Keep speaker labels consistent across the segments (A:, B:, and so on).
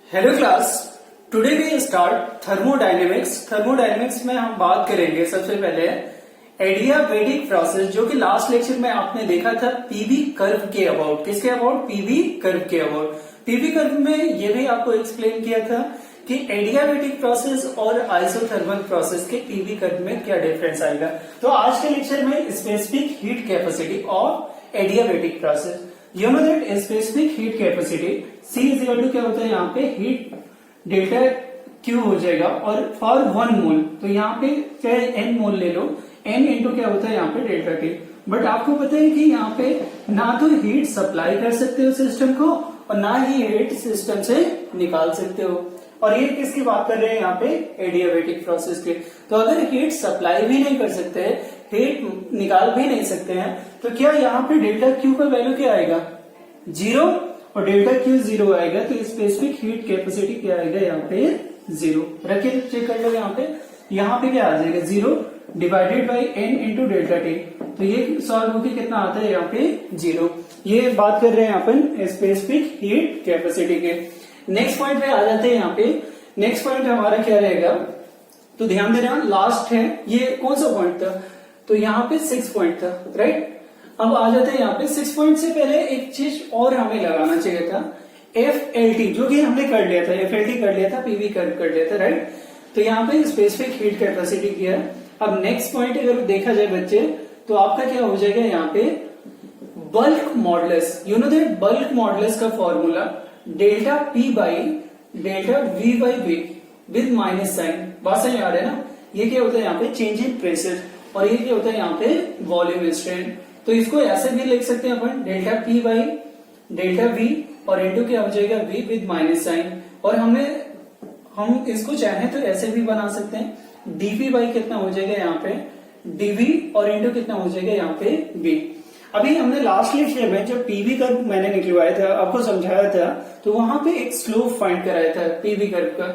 A: Hello class, today we start thermodynamics. Thermodynamics में हम बात करेंगे सबसे पहले एडियाबेटिक प्रोसेस, जो कि लास्ट लेक्चर में आपने देखा था पीवी कर्व के अबाउट। किसके अबाउट? पीवी कर्व के अबाउट। पीवी कर्व में ये भी आपको एक्सप्लेन किया था कि एडियाबेटिक प्रोसेस और आइसोथर्मल प्रोसेस के पीवी कर्व में क्या डिफरेंस आएगा। तो आज के लेक्चर में specific heat capacity of adiabatic process. You know that specific heat capacity C is equal to क्या होता है, यहाँ पे हीट डेल्टा Q हो जाएगा, और फॉर 1 मोल तो यहाँ पे चाहे n मोल ले लो, n इंटू क्या होता है यहाँ पे डेल्टा T। बट आपको पता है कि यहाँ पे ना तो हीट सप्लाई कर सकते हो सिस्टम को और ना ही हीट सिस्टम से निकाल सकते हो। और ये किसकी बात कर रहे हैं यहाँ पे? एडियाबेटिक प्रोसेस के। तो अगर हीट सप्लाई भी नहीं कर सकते हैं, हीट निकाल भी नहीं सकते हैं, तो क्या यहाँ पे डेल्टा Q का वैल्यू क्या आएगा? 0, और डेल्टा Q 0 आएगा तो स्पेसिफिक हीट कैपेसिटी क्या आएगा यहाँ पे? 0। रखिए, चेक कर लो यहाँ पे क्या आ जाएगा? 0 divided by n into delta T. तो ये सॉल्व होकर कितना आता है यहाँ पे? 0। ये बात कर रहे हैं अपन स्पेसिफिक हीट कैपेसिटी के। नेक्स्ट पॉइंट पे आ जाते हैं यहाँ पे। नेक्स्ट पॉइंट हमारा क्या रहेगा? तो ध्यान देना, लास्ट है ये कौन सा पॉइंट था? तो यहाँ पे 6 पॉइंट था, राइट। अब आ जाते हैं यहाँ पे 6 पॉइंट से पहले एक चीज और हमें लगाना चाहिए था, FLT, जो कि हमने कर लिया था। FLT कर लिया था, पीवी कर्व कर लिया था, राइट। तो यहाँ पे स्पेसिफिक हीट कैपेसिटी किया है। अब नेक्स्ट पॉइंट अगर देखा जाए बच्चे, तो आपका क्या हो जाएगा यहाँ पे? Bulk modulus. You know that bulk modulus का formula delta P by delta V by V with minus sign. बात समझ आ रहा है ना? ये क्या होता है यहाँ पे? चेंज इन प्रेशर, और ये क्या होता है यहाँ पे? Volume strain. तो इसको ऐसे भी लिख सकते हैं अपन, delta P by delta V और इंटू क्या हो जाएगा? V with minus sign. और हम इसको चाहे तो ऐसे भी बना सकते हैं, dP बाई कितना हो जाएगा यहाँ पे? dV, और इंटू कितना हो जाएगा यहाँ पे? V। अभी हमने लास्ट लेक्चर में जब पीवी कर्व मैंने निकलवाया था, आपको समझाया था, तो वहां पे एक स्लोप फाइंड कराया था पीवी कर्व का।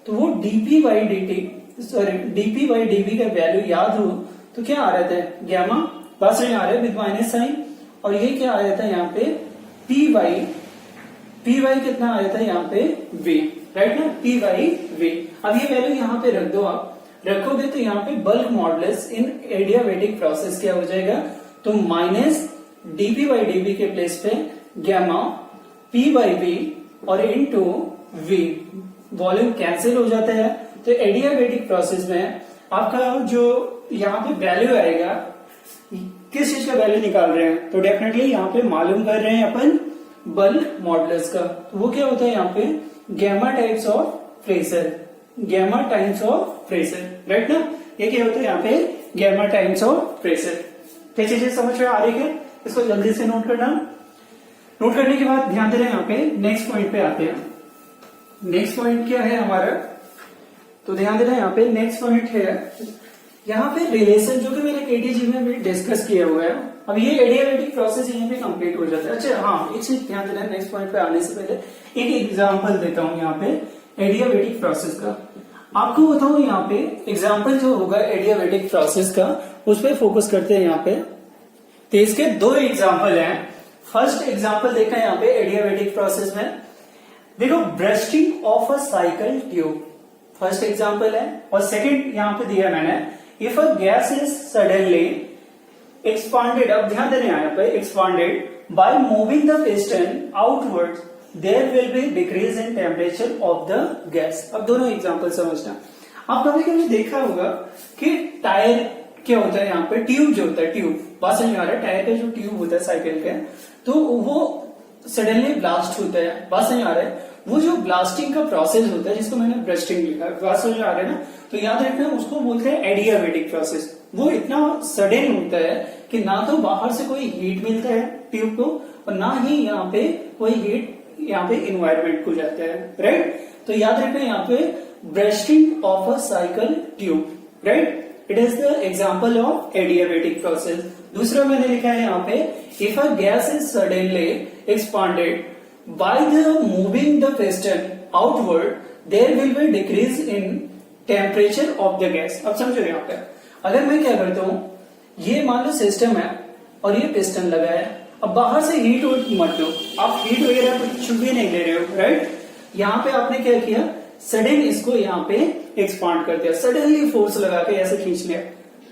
A: तो वो dP by dP by dV का वैल्यू याद हो तो क्या आ रहा था? गैमा। बस में आ रहा है विद माइनस साइन। और ये क्या आया था यहाँ पे? P बाई कितना आया था यहाँ पे? V, राइट ना? P by V। अब ये वैल्यू यहाँ पे रख दो। आप रखोगे तो यहाँ पे बल्क मॉडुलस इन एडियाबेटिक प्रोसेस क्या हो जाएगा? तो माइनस dP बाई dV के प्लेस पे गैमा P बाई V और इनटू V। वॉल्यूम कैंसिल हो जाता है। तो एडियाबेटिक प्रोसेस में आपका जो यहाँ पे वैल्यू आएगा, किस चीज का वैल्यू निकाल रहे हैं? तो डेफिनेटली यहाँ पे मालूम कर रहे हैं अपन बल्क मॉडुलस का। तो वो क्या होता है यहाँ पे? Gamma times of pressure, gamma times of pressure, right ना? ये क्या होता है यहाँ पे? Gamma times of pressure. क्या चीजें समझ में आ रही है? इसको जल्दी से नोट करना। नोट करने के बाद ध्यान देना, यहाँ पे नेक्स्ट पॉइंट पे आते हैं। नेक्स्ट पॉइंट क्या है हमारा? तो ध्यान देना, यहाँ पे नेक्स्ट पॉइंट है यहाँ पे रिलेशन, जो कि मैंने केटीजी में भी डिस्कस किया हुआ है। अब ये एडियाबेटिक प्रोसेस यहीं पे कंप्लीट हो जाता है। अच्छा हाँ, एक चीज ध्यान देना, नेक्स्ट पॉइंट पे आने से पहले एक एग्जांपल देता हूँ यहाँ पे एडियाबेटिक प्रोसेस का। आपको बताऊं यहाँ पे एग्जाम्पल जो होगा एडियाबेटिक प्रोसेस का, उस पर फोकस करते हैं यहाँ पे। तो इसके 2 एग्जाम्पल हैं। फर्स्ट एग्जाम्पल देखा है यहाँ पे एडियाबेटिक प्रोसेस में, देखो bursting of a cycle tube, first example है। और सेकंड यहाँ पे दिया मैंने, if a gas is suddenly expanded, अब ध्यान देना यहाँ पे, expanded by moving the piston outward, there will be decrease in temperature of the gas. अब दोनों एग्जाम्पल समझना। आप कभी कभी देखा होगा कि टायर क्या होता है यहाँ पे? ट्यूब जो होता है, ट्यूब। बात समझ आ रहा है? टायर का जो ट्यूब होता है साइकिल का, तो वो सडनली ब्लास्ट होता है। बात समझ आ रहा है? वो जो ब्लास्टिंग का प्रोसेस होता है, जिसको मैंने ब्रस्टिंग लिखा, बात समझ आ रहा है ना? तो याद रखना, उसको बोलते हैं एडियाबेटिक प्रोसेस। वो इतना सडन होता है कि ना तो बाहर से कोई हीट मिलता है ट्यूब को, और ना ही यहाँ पे कोई हीट यहाँ पे इन्वायरमेंट को जाता है, राइट। तो याद रखना यहाँ पे bursting of a cycle tube, right. It is the example of adiabatic process. दूसरा मैंने लिखा है यहाँ पे, if a gas is suddenly expanded by the moving the piston outward, there will be decrease in temperature of the gas. अब समझो यहाँ पे, अगर मैं क्या करता हूं, ये मान लो सिस्टम है और ये पिस्टन लगा है। अब बाहर से हीट मत लो, आप हीट वगैरह कुछ भी नहीं ले रहे हो, राइट। यहाँ पे आपने क्या किया, सडन इसको यहाँ पे एक्सपांड कर दिया, सडनली फोर्स लगा के ऐसे खींच लिया,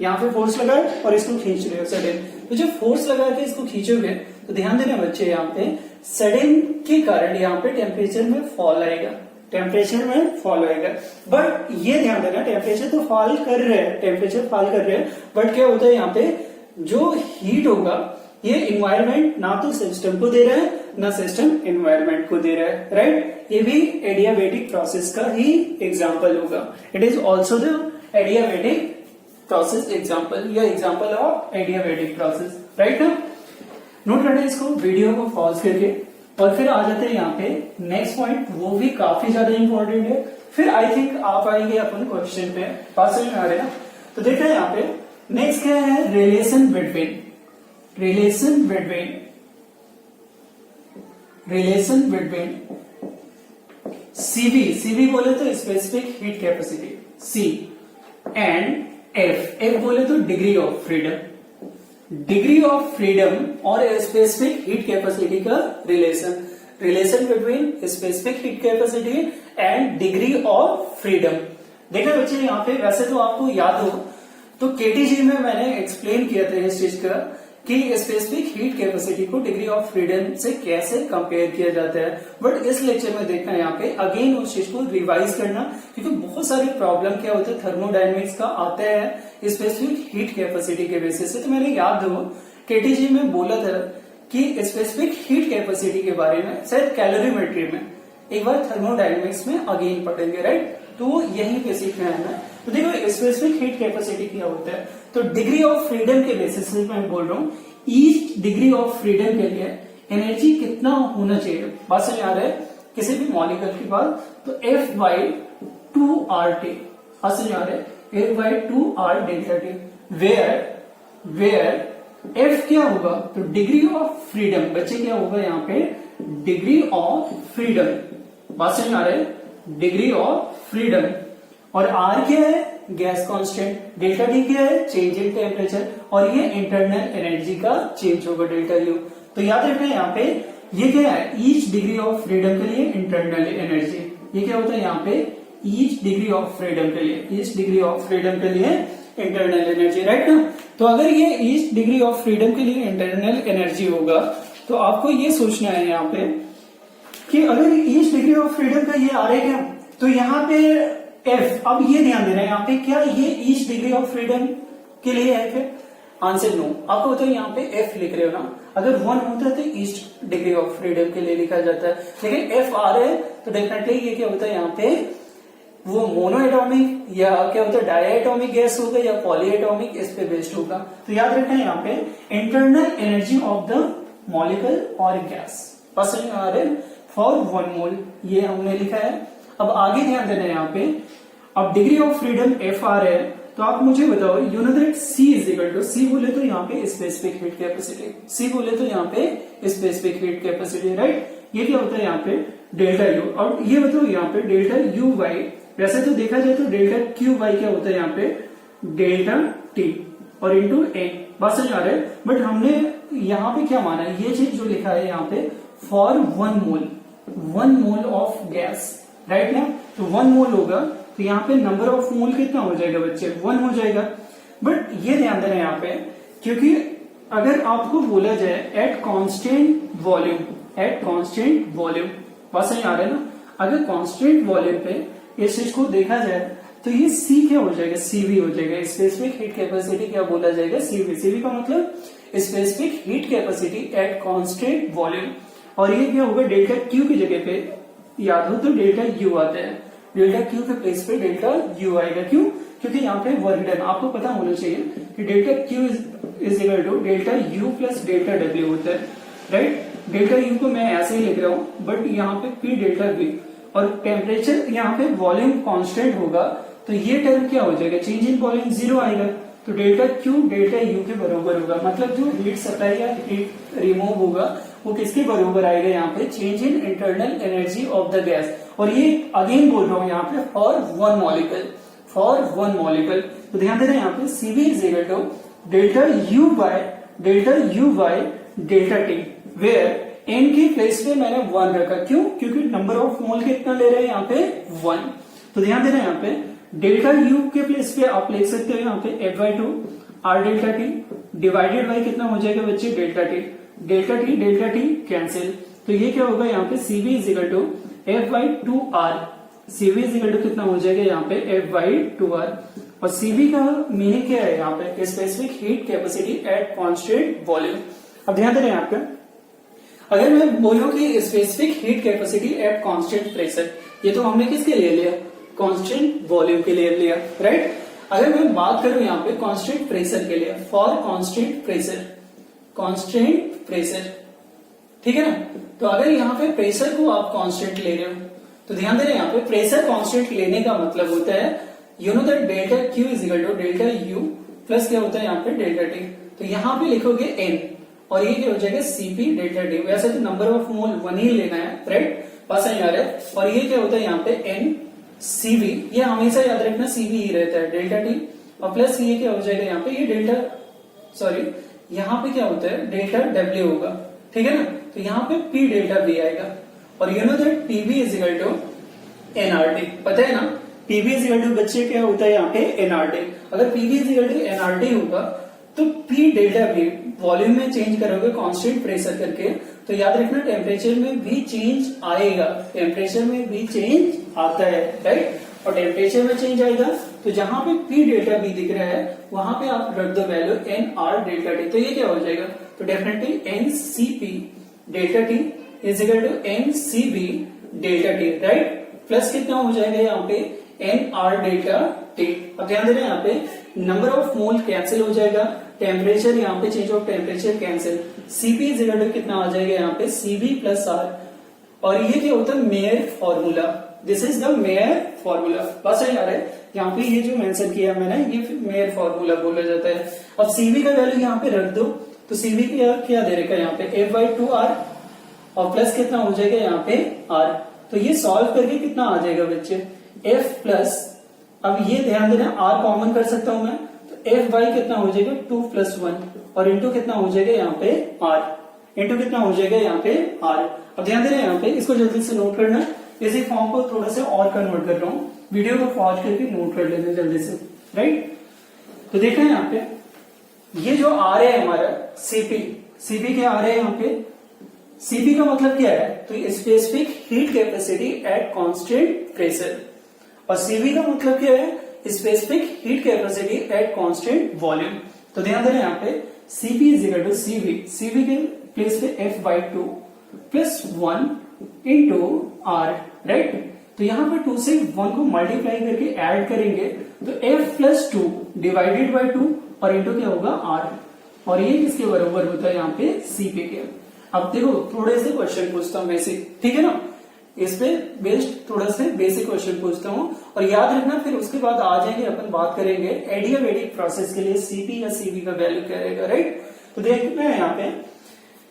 A: यहाँ पे फोर्स लगाए और इसको खींच रहे हो सडन। तो जब फोर्स लगा के इसको खींचोगे तो ध्यान देना बच्चे, यहाँ पे सडन के कारण यहाँ पे टेम्परेचर में फॉल आएगा, टेम्परेचर में फॉल आएगा। बट ये ध्यान देना, टेम्परेचर तो फॉल कर रहे हैं, टेम्परेचर फॉल कर रहे हैं, बट क्या होता है यहाँ पे जो हीट होगा ये इन्वायरमेंट ना तो सिस्टम को दे रहा है ना सिस्टम इन्वायरमेंट को दे रहा है, राइट। ये भी एडियाबेटिक प्रोसेस का ही एग्जांपल होगा। It is also the adiabatic process example, या example of adiabatic process, right ना। नोट करना है इसको, वीडियो को पॉज करके, और फिर आ जाते हैं यहाँ पे नेक्स्ट पॉइंट, वो भी काफी ज्यादा इंपॉर्टेंट है। फिर आई थिंक आप आएंगे अपन क्वेश्चन पे, पास में आ रहे हैं। तो देखते हैं यहाँ पे नेक्स्ट क्या है, रिलेशन बिटवीन सीवी बोले तो specific heat capacity C, and F बोले तो डिग्री ऑफ फ्रीडम और स्पेसिफिक हीट कैपेसिटी का relation between specific heat capacity and degree of freedom. देखा बच्चे यहाँ पे, वैसे तो आपको याद हो तो केटीजी में मैंने एक्सप्लेन किया था इस चीज का कि स्पेसिफिक हीट कैपेसिटी को डिग्री ऑफ फ्रीडम से कैसे कंपेयर किया जाता है। बट इस लेक्चर में देखना यहाँ पे अगेन उस चीज को रिवाइज करना, क्योंकि बहुत सारे प्रॉब्लम क्या होते हैं थर्मोडायनेमिक्स का आता है स्पेसिफिक हीट कैपेसिटी के बेसिस से। तो मैंने याद हो केटीजी में बोला था कि स्पेसिफिक हीट कैपेसिटी के बारे में शायद कैलोरीमेट्री में, एक बार थर्मोडायनेमिक्स में अगेन पढ़ेंगे, राइट। तो यहीं पे सीखना है ना। तो देखो स्पेसिफिक हीट कैपेसिटी क्या होता है, तो डिग्री ऑफ फ्रीडम के बेसिस पे मैं बोल रहा हूँ, ईच डिग्री ऑफ फ्रीडम के लिए एनर्जी कितना होना चाहिए, बात समझ आ रहा है किसी भी मॉलिक्यूल की बात, तो F/2RT, बात समझ आ रहा है, F/2R delta T, where F क्या होगा, तो डिग्री ऑफ फ्रीडम, बच्चे क्या होगा यहाँ पे डिग्री ऑफ फ्रीडम, बात समझ आ रहा है, डिग्री ऑफ फ्रीडम। और R क्या है, गैस कांस्टेंट, डेल्टा टी क्या है, चेंज इन टेम्परेचर, और ये इंटरनल एनर्जी का चेंज होगा डेल्टा यू। तो याद रखना यहाँ पे ये क्या है, ईच डिग्री ऑफ फ्रीडम के लिए इंटरनल एनर्जी, ये क्या होता है यहाँ पे ईच डिग्री ऑफ फ्रीडम के लिए, ईच डिग्री ऑफ फ्रीडम के लिए इंटरनल एनर्जी, राइट ना। तो अगर ये ईच डिग्री ऑफ फ्रीडम के लिए इंटरनल एनर्जी होगा तो आपको ये सोचना है यहाँ पे कि अगर ईच डिग्री ऑफ फ्रीडम का ये आ रहा है क्या, तो यहाँ पे एफ, अब ये ध्यान देना है यहाँ पे क्या ये ईच डिग्री ऑफ फ्रीडम के लिए है क्या, आंसर नो। आपको बताओ यहाँ पे एफ लिख रहे हो ना, अगर 1 होता है तो ईच डिग्री ऑफ फ्रीडम के लिए लिखा जाता है, लेकिन एफ आ रहा है तो डेफिनेटली ये क्या होता है यहाँ पे वो मोनो एटॉमिक या क्या होता है डायएटॉमिक गैस होगा या पॉलीएटॉमिक, इस पे बेस्ड होगा। तो याद रखना है यहाँ पे internal energy of the molecule और गैस, बस आ रहे फॉर 1 मोल, ये हमने लिखा है। अब आगे ध्यान देना है यहाँ पे, अब डिग्री ऑफ फ्रीडम एफ आ रहा है, तो आप मुझे बताओ you know that C is equal to, C बोले तो यहाँ पे स्पेसिफिक हीट कैपेसिटी, सी बोले तो यहाँ पे स्पेसिफिक हीट कैपेसिटी, राइट। ये क्या होता है यहाँ पे डेल्टा यू, और ये बताओ यहाँ पे डेल्टा यू वाई, वैसे तो देखा जाए तो डेल्टा क्यू वाई क्या होता है यहाँ पे डेल्टा टी और इंटू ए, बात समझ आ रहा है। बट हमने यहाँ पे क्या माना है, ये चीज जो लिखा है यहाँ पे for 1 mole of gas, right ना। तो 1 मोल होगा तो यहाँ पे नंबर ऑफ मोल कितना हो जाएगा बच्चे, 1 हो जाएगा। बट ये ध्यान देना यहाँ पे, क्योंकि अगर आपको बोला जाए एट कांस्टेंट वॉल्यूम, बात समझ आ रहा है ना, अगर कांस्टेंट वॉल्यूम पे इस चीज को देखा जाए तो ये सी क्या हो जाएगा, सीवी हो जाएगा, स्पेसिफिक हीट कैपेसिटी क्या बोला जाएगा, सीवी। सीवी का मतलब specific heat capacity at constant volume, और ये क्या होगा डेल्टा क्यू की जगह पे याद हो तो डेल्टा यू आता है, डेल्टा क्यू के प्लेस पे डेल्टा यू आएगा, क्यों, क्योंकि यहाँ पे वर्क डन आपको पता होना चाहिए कि delta Q is equal to delta U plus delta W होता है, राइट। डेल्टा यू को मैं ऐसे ही लिख रहा हूँ, बट यहाँ पे पी डेल्टा वी, और टेम्परेचर यहाँ पे वॉल्यूम कांस्टेंट होगा तो ये टर्म क्या हो जाएगा, चेंज इन वॉल्यूम 0 आएगा, तो डेल्टा क्यू डेल्टा यू के बराबर होगा, मतलब जो हीट सप्लाई या हीट रिमूव होगा वो किसके बराबर आएगा यहाँ पे, change in internal energy of the gas. और ये अगेन बोल रहा हूँ यहाँ पे फॉर 1 मॉलिक्यूल, तो ध्यान देना यहाँ पे CV is equal to delta U by delta T, where N की प्लेस पे मैंने 1 रखा, क्यों? क्योंकि नंबर ऑफ मोल कितना ले रहे हैं यहाँ पे 1। तो ध्यान देना यहाँ पे डेल्टा यू के प्लेस पे आप लिख सकते हो यहाँ पे F/2 R delta T divided by कितना हो जाएगा बच्चे डेल्टा टी कैंसिल। तो ये क्या होगा यहाँ पे CV is equal to F/2R। CV is equal to कितना हो जाएगा यहाँ पे F/2R। और CV का मीनिंग क्या है यहाँ पे? Specific heat capacity at constant volume. अब ध्यान दे रहे हैं आपका, अगर मैं बोलूं कि specific heat capacity at constant pressure, ये तो हमने किसके लिए लिया? कांस्टेंट वॉल्यूम के लिए लिया, राइट। अगर मैं बात करूं यहाँ पे कांस्टेंट प्रेशर के लिए, फॉर कांस्टेंट प्रेशर, ठीक है ना। तो अगर यहाँ पे प्रेशर को आप कांस्टेंट ले रहे हो, तो ध्यान दे रहे हैं यहाँ पे प्रेशर कांस्टेंट लेने का मतलब होता है you know that delta Q is equal to delta U plus क्या होता है यहाँ पे डेल्टा T। तो यहाँ पे लिखोगे N और ये क्या हो जाएगा CP डेल्टा T। वैसे तो नंबर ऑफ मोल 1 ही लेना है, राइट, पास आ रहा है। और ये क्या होता है यहाँ पे N CV, ये हमेशा याद रखना CV ही रहता है डेल्टा T। और प्लस ये क्या हो जाएगा यहाँ पे ये डेल्टा, सॉरी यहाँ पे क्या होता है डेल्टा W होगा, ठीक है ना। तो यहाँ पे P डेल्टा B आएगा। और you know that PV is equal to NRT, पता है ना। PV इज इक्वल टू बच्चे क्या होता है यहाँ पे NRT। अगर PV is equal to NRT होगा तो P डेल्टा B वॉल्यूम में चेंज करोगे कांस्टेंट प्रेशर करके, तो याद रखना टेम्परेचर में भी चेंज आएगा, टेम्परेचर में भी चेंज आता है, राइट। और टेम्परेचर में चेंज आएगा तो जहां पे P डेल्टा B दिख रहा है वहां पे आप रख दो वैल्यू NR डेल्टा T। तो ये क्या हो जाएगा? तो definitely NCP delta T is equal to NCB delta T, right. Plus कितना हो जाएगा यहाँ पे NR डेल्टा T। अब ध्यान दे रहे हैं यहाँ पे नंबर ऑफ मोल कैंसिल हो जाएगा, टेम्परेचर यहाँ पे change of temperature cancel, CP is equal to कितना आ जाएगा यहाँ पे CV प्लस R। और ये क्या होता है? Mayor formula, this is the mayor formula. बस है यार, यहाँ पे ये जो मेंशन किया मैंने ये मेयर फॉर्मूला बोला जाता है। अब CV का वैल्यू यहाँ पे रख दो, तो CV क्या दे रखा है यहाँ पे F/2R और प्लस कितना हो जाएगा यहाँ पे R। तो ये सॉल्व करके कितना आ जाएगा बच्चे F प्लस, अब ये ध्यान देना R कॉमन कर सकता हूं मैं, तो F/, कितना हो जाएगा 2 + 1 और इंटू कितना हो जाएगा यहाँ पे R, इंटू कितना हो जाएगा यहाँ पे R। अब ध्यान दे रहे हैं यहाँ पे, इसको जल्दी से नोट करना। इसी फॉर्म को थोड़ा सा और कन्वर्ट कर रहा हूँ, वीडियो को पॉज करके नोट कर लेना जल्दी से, राइट। तो देखा है यहाँ पे ये जो आ रहा है हमारा CP क्या आ रहा है यहाँ पे? CP का मतलब क्या है? तो specific heat capacity at constant pressure. और CV का मतलब क्या है? Specific heat capacity at constant volume. तो ध्यान देना यहाँ पे CP is equal to CV के प्लेस पे F/2 plus 1 into R, right. तो यहाँ पे 2 से 1 को मल्टीप्लाई करके ऐड करेंगे तो F प्लस 2 डिवाइडेड बाई 2 और इंटू क्या होगा R। और ये किसके बराबर होता है यहाँ पे? CP के। अब देखो थोड़े से क्वेश्चन पूछता हूँ बेसिक, ठीक है ना, इस पे बेस्ड थोड़ा से बेसिक क्वेश्चन पूछता हूँ। और याद रखना फिर उसके बाद आ जाएंगे अपन बात करेंगे एडियाबेटिक प्रोसेस के लिए CP या CV का वैल्यू क्या रहेगा, राइट। तो देखते हैं यहाँ पे,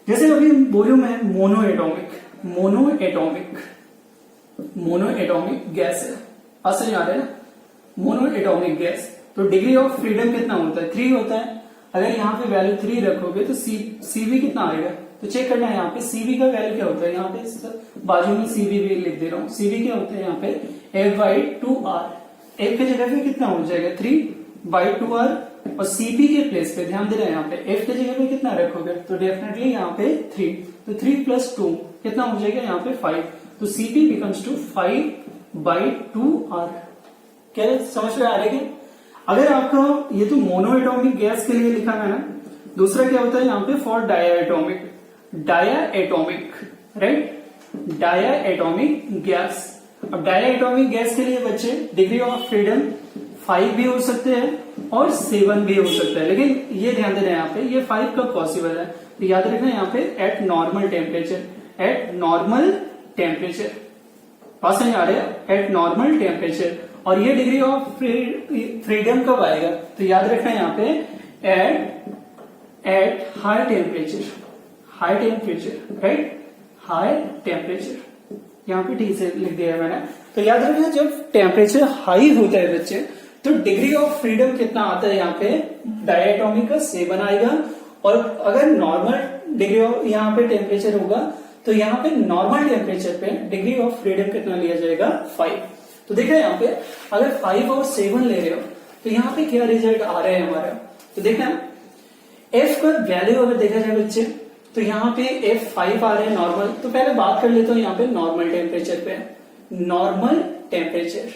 A: जैसे अभी बोलूं मैं मोनो एटॉमिक गैस है, असर याद है ना, मोनो एटॉमिक गैस। तो डिग्री ऑफ फ्रीडम कितना होता है? 3 होता है। अगर यहाँ पे वैल्यू 3 रखोगे तो CV कितना आएगा? तो चेक करना है यहाँ पे CV का वैल्यू क्या होता है, यहाँ पे बाजू में CV भी लिख दे रहा हूँ। CV क्या होता है यहाँ पे F/2R, F की जगह पे कितना हो जाएगा 3/2R और CP के प्लेस पे ध्यान दे रहे हैं यहाँ पे F की जगह पे कितना रखोगे? तो डेफिनेटली यहाँ पे 3, तो 3 + 2 कितना हो जाएगा यहाँ पे 5। तो CP बिकम्स टू 5/2R। क्या समझ में आ रहा है? अगर आपका ये तो मोनो एटॉमिक गैस के लिए लिखा है ना, दूसरा क्या होता है यहाँ पे for diatomic, right, diatomic gas. अब डाया एटॉमिक गैस के लिए बच्चे डिग्री ऑफ फ्रीडम 5 भी हो सकते हैं और 7 भी हो सकता है, लेकिन ये ध्यान देना है यहाँ पे ये 5 कब पॉसिबल है? तो याद रखना यहाँ पे एट नॉर्मल टेम्परेचर, पास नहीं आ रहा है, एट नॉर्मल टेम्परेचर। और ये डिग्री ऑफ फ्रीडम कब आएगा? तो याद रखना यहाँ पे at high temperature, right, high temperature. यहाँ पे ठीक से लिख दिया है मैंने। तो याद रखना जब टेम्परेचर हाई होता है बच्चे तो डिग्री ऑफ फ्रीडम कितना आता है यहाँ पे? डायटोमिक का 7 आएगा। और अगर नॉर्मल डिग्री ऑफ यहाँ पे टेम्परेचर होगा तो यहाँ पे नॉर्मल टेम्परेचर पे डिग्री ऑफ फ्रीडम कितना लिया जाएगा 5। तो देखा यहाँ पे अगर 5 और 7 ले रहे हो तो यहाँ पे क्या रिजल्ट आ रहा है हमारा, तो देखना एफ का वैल्यू अगर देखा जाए बच्चे तो यहाँ पे F5 आ रहा है नॉर्मल। तो पहले बात कर लेते हो यहाँ पे नॉर्मल टेम्परेचर पे, नॉर्मल टेम्परेचर,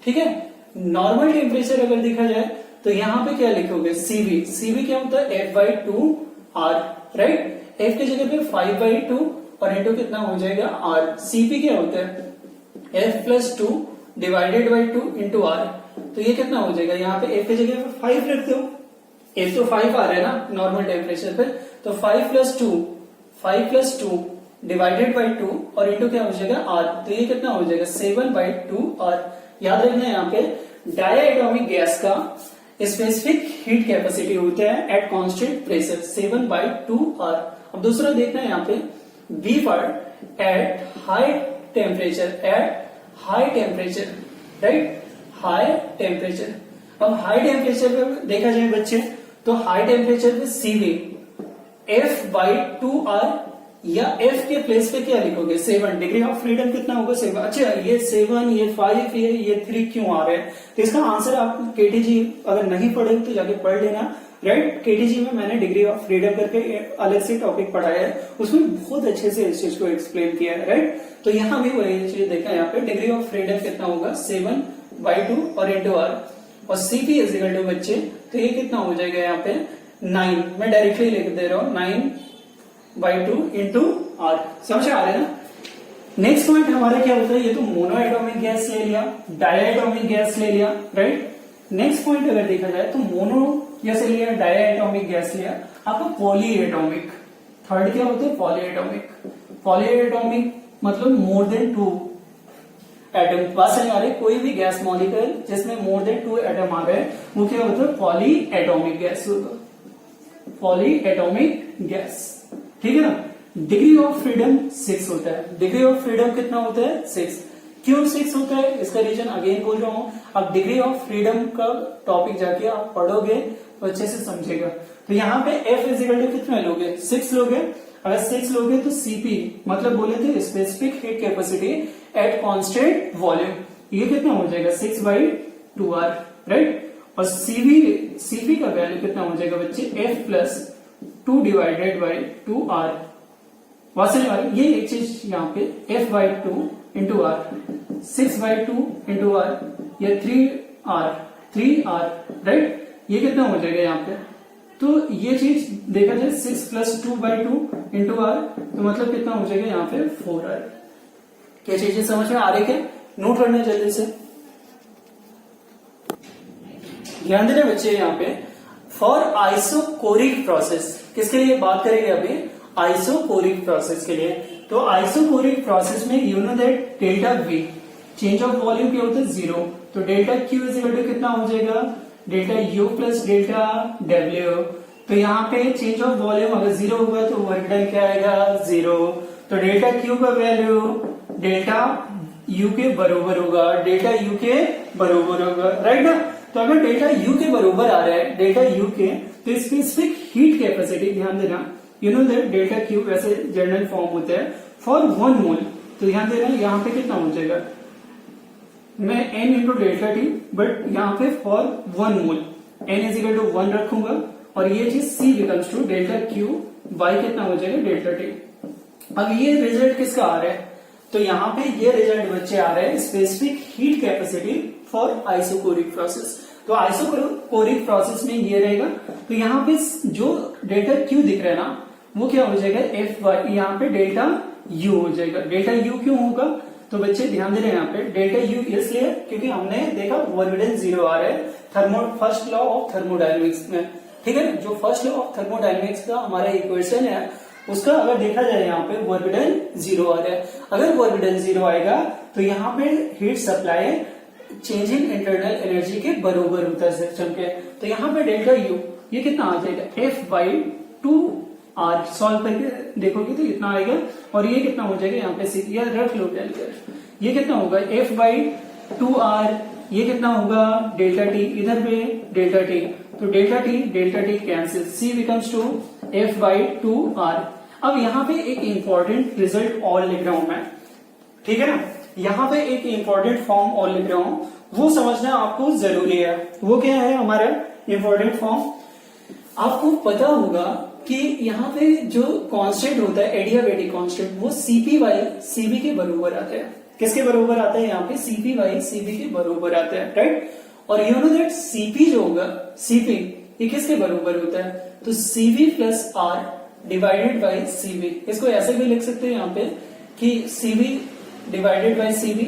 A: ठीक है। नॉर्मल टेम्परेचर अगर देखा जाए तो यहाँ पे क्या लिखोगे CV, CV क्या होता है F/2R, राइट। F की जगह पे 5/2 और इंटू कितना हो जाएगा R। CP क्या होता है F+2 divided by 2 into R। तो ये कितना हो जाएगा, यहाँ पे F की जगह पे 5 रखते हो, F तो 5 आ रहा है ना नॉर्मल टेम्परेचर पे, तो 5+2 डिवाइडेड बाई 2 और इंटू क्या हो जाएगा R। तो ये कितना हो जाएगा 7/2R। याद रखना यहाँ पे डायटोमिक गैस का स्पेसिफिक हीट कैपेसिटी होता है एट कांस्टेंट प्रेशर 7/2R। अब दूसरा देखना है यहाँ पे B पर at high temperature, right, high temperature. अब हाई टेम्परेचर पे देखा जाए बच्चे तो हाई टेम्परेचर पे CV F/2R या F के प्लेस पे क्या लिखोगे 7। डिग्री ऑफ फ्रीडम कितना होगा 7। अच्छा ये 7 ये 5 ये 3 क्यों आ रहे हैं, तो इसका आंसर आप KTG अगर नहीं पढ़े तो जाके पढ़ लेना, राइट। KTG में मैंने डिग्री ऑफ फ्रीडम करके अलग से टॉपिक पढ़ाया है, उसमें बहुत अच्छे से इस चीज को एक्सप्लेन किया है, राइट। तो यहाँ भी वही चीज देखा है, यहाँ पे डिग्री ऑफ फ्रीडम कितना होगा 7/2 और इंटू R और CP इज इक्वल टू बच्चे तो ये कितना हो जाएगा यहाँ पे 9। मैं डायरेक्टली लिख दे रहा हूँ 9/2 इंटू R। समझ आ रहा है ना। नेक्स्ट पॉइंट हमारा क्या होता है, ये तो मोनोएटॉमिक गैस ले लिया, डायटोमिक गैस ले लिया, राइट। नेक्स्ट पॉइंट अगर देखा जाए तो मोनो जैसे लिया, डायटोमिक गैस लिया, आपका पॉलीएटॉमिक। थर्ड क्या होता है पॉलीएटॉमिक। पॉलीएटॉमिक मतलब मोर देन 2 एटम पास आ रहे, कोई भी गैस मॉलिक्यूल जिसमें मोर देन 2 एटम आ गए वो क्या होता है पॉलीएटॉमिक गैस होगा, पॉलीएटॉमिक गैस, ठीक है ना। डिग्री ऑफ फ्रीडम 6 होता है। डिग्री ऑफ फ्रीडम कितना होता है 6। क्यों 6 होता है इसका रीजन अगेन बोल रहा हूं, अब डिग्री ऑफ फ्रीडम का टॉपिक जाके आप पढ़ोगे तो अच्छे से समझेगा। तो यहाँ पे F इज इक्वल टू कितना लोगे 6 लोगे। अगर 6 लोगे तो CP मतलब बोले थे specific heat capacity at constant volume, ये कितना हो जाएगा 6/2R, राइट। और CV का वैल्यू कितना हो जाएगा बच्चे F+2 डिवाइडेड बाई 2R। ये एक चीज यहाँ पे F/2 into R, 6/2 into R, ये 3R, राइट। ये कितना हो जाएगा यहाँ पे, तो ये चीज देखा जाए 6+2/2 इंटू R तो मतलब कितना हो जाएगा यहाँ पे 4R। क्या चीजें समझ में आ रही है, नोट करना जल्दी से। ध्यान देना बच्चे यहाँ पे फॉर आइसोकोरिक प्रोसेस, किसके लिए बात करेंगे अभी, आइसोकोरिक प्रोसेस के लिए। तो आइसोकोरिक प्रोसेस में you know that delta V change of volume क्या होता है 0, तो delta Q is equal to कितना हो जाएगा delta U plus delta W। तो यहाँ पे चेंज ऑफ वॉल्यूम अगर 0 होगा तो वर्क डन क्या आएगा 0। तो डेल्टा Q का वैल्यू डेल्टा U के बराबर होगा, डेल्टा U के बराबर होगा, राइट ना। तो अगर डेल्टा U के बराबर आ रहा है डेल्टा U के, तो स्पेसिफिक हीट कैपेसिटी ध्यान देना, you know that delta Q वैसे जनरल फॉर्म होता है फॉर 1 मोल। तो ध्यान देना यहाँ पे कितना हो जाएगा, मैं n into delta T, but यहाँ पे for 1 mole n is equal to 1 रखूंगा और ये चीज C becomes to delta Q by कितना हो जाएगा डेल्टा T। अब ये रिजल्ट किसका आ रहा है, तो यहाँ पे ये रिजल्ट बच्चे आ रहे हैं specific heat capacity for isochoric process. तो आइसोकोरिक प्रोसेस में ये रहेगा, तो यहाँ पे जो डेल्टा Q दिख रहा है ना वो क्या हो जाएगा F/, यहाँ पे डेल्टा U हो जाएगा। डेल्टा U क्यों होगा, तो बच्चे ध्यान दे रहे हैं यहाँ पे डेल्टा U इसलिए क्योंकि हमने देखा वर्क डन 0 आ रहा है फर्स्ट लॉ ऑफ थर्मोडायनेमिक्स में, ठीक है। जो फर्स्ट लॉ ऑफ थर्मोडायनेमिक्स का हमारा इक्वेशन है उसका अगर देखा जाए यहाँ पे वर्क डन 0 आ रहा है। अगर वर्क डन 0 आएगा तो यहाँ पे heat supply changing internal energy के बराबर होता है सिस्टम के। तो यहाँ पे डेल्टा U ये कितना आ जाएगा F/2R, सॉल्व करके देखोगे तो इतना आएगा और ये कितना हो जाएगा यहाँ पे या रख लो ये कितना होगा F/2R, ये कितना होगा डेल्टा T, इधर पे डेल्टा T, तो delta T cancel, C becomes to F/2R। अब यहाँ पे एक इंपॉर्टेंट रिजल्ट और लिख रहा हूं मैं, ठीक है ना। यहाँ पे एक इंपॉर्टेंट फॉर्म और लिख रहा हूं, वो समझना आपको जरूरी है। वो क्या है हमारा इंपॉर्टेंट फॉर्म? आपको पता होगा कि यहाँ पे जो कांस्टेंट होता है एडियाबेटिक कांस्टेंट, वो सीपी बाई सीबी के बराबर आता है। किसके बराबर आता है? यहाँ पे सीपी बाई सीबी के बराबर आता है, राइट। और यू नो दैट सीपी जो होगा, सीपी ये किसके बराबर होता है? तो CV plus R divided by CV. इसको ऐसे भी लिख सकते हैं यहाँ पे कि CV divided by CV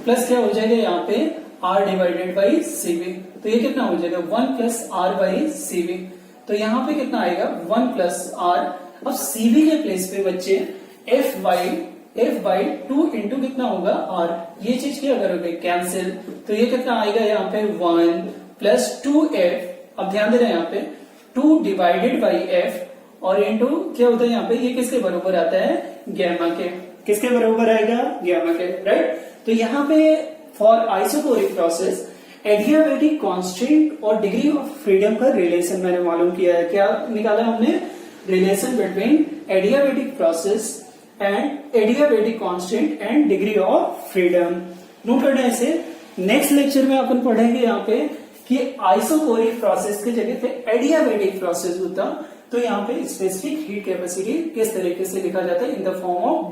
A: plus क्या हो जाएगा यहाँ पे आर डिवाइडेड बाई सीबी। तो ये कितना हो जाएगा? 1 प्लस आर बाई सीबी। तो यहाँ पे कितना आएगा? 1 प्लस आर। अब सीबी के प्लेस पे बच्चे एफ बाई 2 इंटू कितना होगा? आर। ये चीज क्या करोगे? कैंसिल। तो ये कितना आएगा यहाँ पे? 1 प्लस 2f। अब ध्यान दे रहे हैं यहाँ पे 2 डिवाइडेड बाई एफ और इंटू क्या होता है यहाँ पे? ये किसके बराबर आता है? गैमा के। किसके बराबर आएगा? गैमा के, राइट। तो यहाँ पे for isochoric process adiabatic constant और डिग्री ऑफ फ्रीडम का रिलेशन मैंने मालूम किया है। क्या निकाला हमने? Relation between adiabatic process and adiabatic constant and degree of freedom. Note करना है इसे। नेक्स्ट लेक्चर में अपन पढ़ेंगे यहाँ पे कि आइसोकोरिक प्रोसेस की जगह पे एडियाबेटिक प्रोसेस होता, तो यहाँ पे स्पेसिफिक हीट कैपेसिटी किस तरीके से लिखा जाता है इन द फॉर्म ऑफ